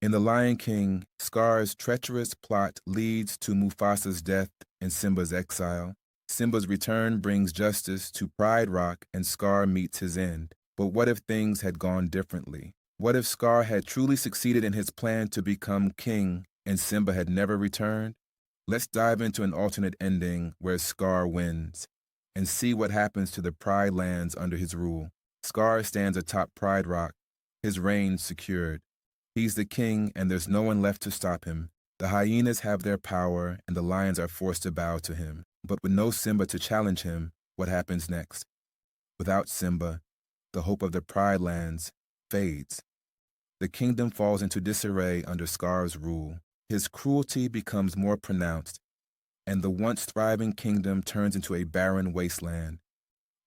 In The Lion King, Scar's treacherous plot leads to Mufasa's death and Simba's exile. Simba's return brings justice to Pride Rock and Scar meets his end. But what if things had gone differently? What if Scar had truly succeeded in his plan to become king and Simba had never returned? Let's dive into an alternate ending where Scar wins and see what happens to the Pride lands under his rule. Scar stands atop Pride Rock, his reign secured. He's the king, and there's no one left to stop him. The hyenas have their power, and the lions are forced to bow to him. But with no Simba to challenge him, what happens next? Without Simba, the hope of the Pride Lands fades. The kingdom falls into disarray under Scar's rule. His cruelty becomes more pronounced, and the once thriving kingdom turns into a barren wasteland.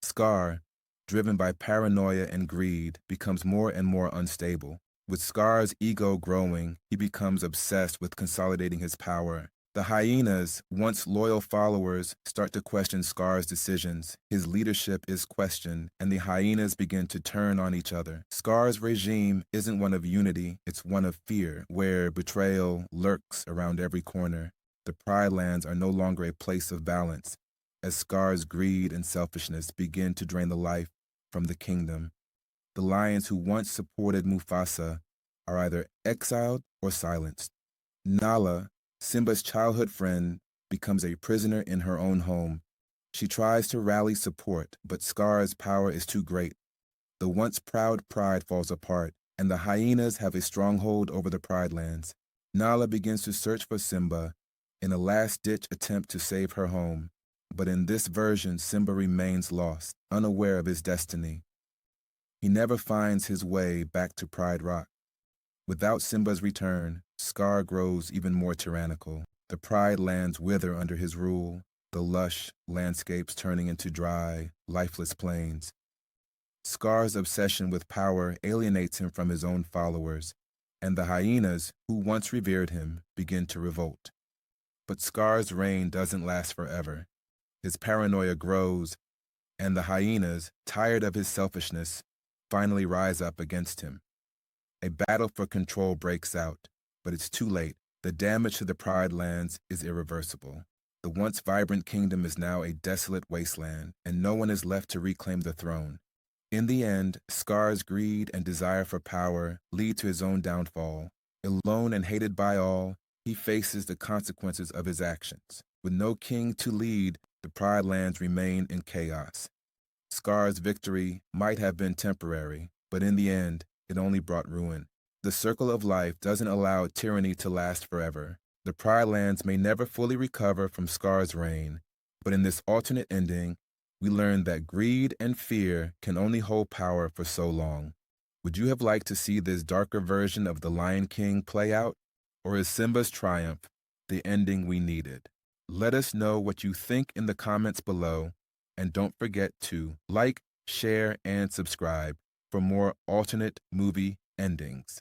Scar, driven by paranoia and greed, becomes more and more unstable. With Scar's ego growing, he becomes obsessed with consolidating his power. The hyenas, once loyal followers, start to question Scar's decisions. His leadership is questioned, and the hyenas begin to turn on each other. Scar's regime isn't one of unity, it's one of fear, where betrayal lurks around every corner. The Pride Lands are no longer a place of balance, as Scar's greed and selfishness begin to drain the life from the kingdom. The lions who once supported Mufasa are either exiled or silenced. Nala, Simba's childhood friend, becomes a prisoner in her own home. She tries to rally support, but Scar's power is too great. The once proud pride falls apart, and the hyenas have a stronghold over the Pride Lands. Nala begins to search for Simba in a last-ditch attempt to save her home. But in this version, Simba remains lost, unaware of his destiny. He never finds his way back to Pride Rock. Without Simba's return, Scar grows even more tyrannical. The Pride Lands wither under his rule, the lush landscapes turning into dry, lifeless plains. Scar's obsession with power alienates him from his own followers, and the hyenas, who once revered him, begin to revolt. But Scar's reign doesn't last forever. His paranoia grows, and the hyenas, tired of his selfishness, finally rise up against him. A battle for control breaks out, but it's too late. The damage to the Pride Lands is irreversible. The once vibrant kingdom is now a desolate wasteland, and no one is left to reclaim the throne. In the end, Scar's greed and desire for power lead to his own downfall. Alone and hated by all, he faces the consequences of his actions. With no king to lead, the Pride Lands remain in chaos. Scar's victory might have been temporary, but in the end, it only brought ruin. The circle of life doesn't allow tyranny to last forever. The Pride Lands may never fully recover from Scar's reign, but in this alternate ending, we learn that greed and fear can only hold power for so long. Would you have liked to see this darker version of The Lion King play out? Or is Simba's triumph the ending we needed? Let us know what you think in the comments below, and don't forget to like, share, and subscribe for more alternate movie endings.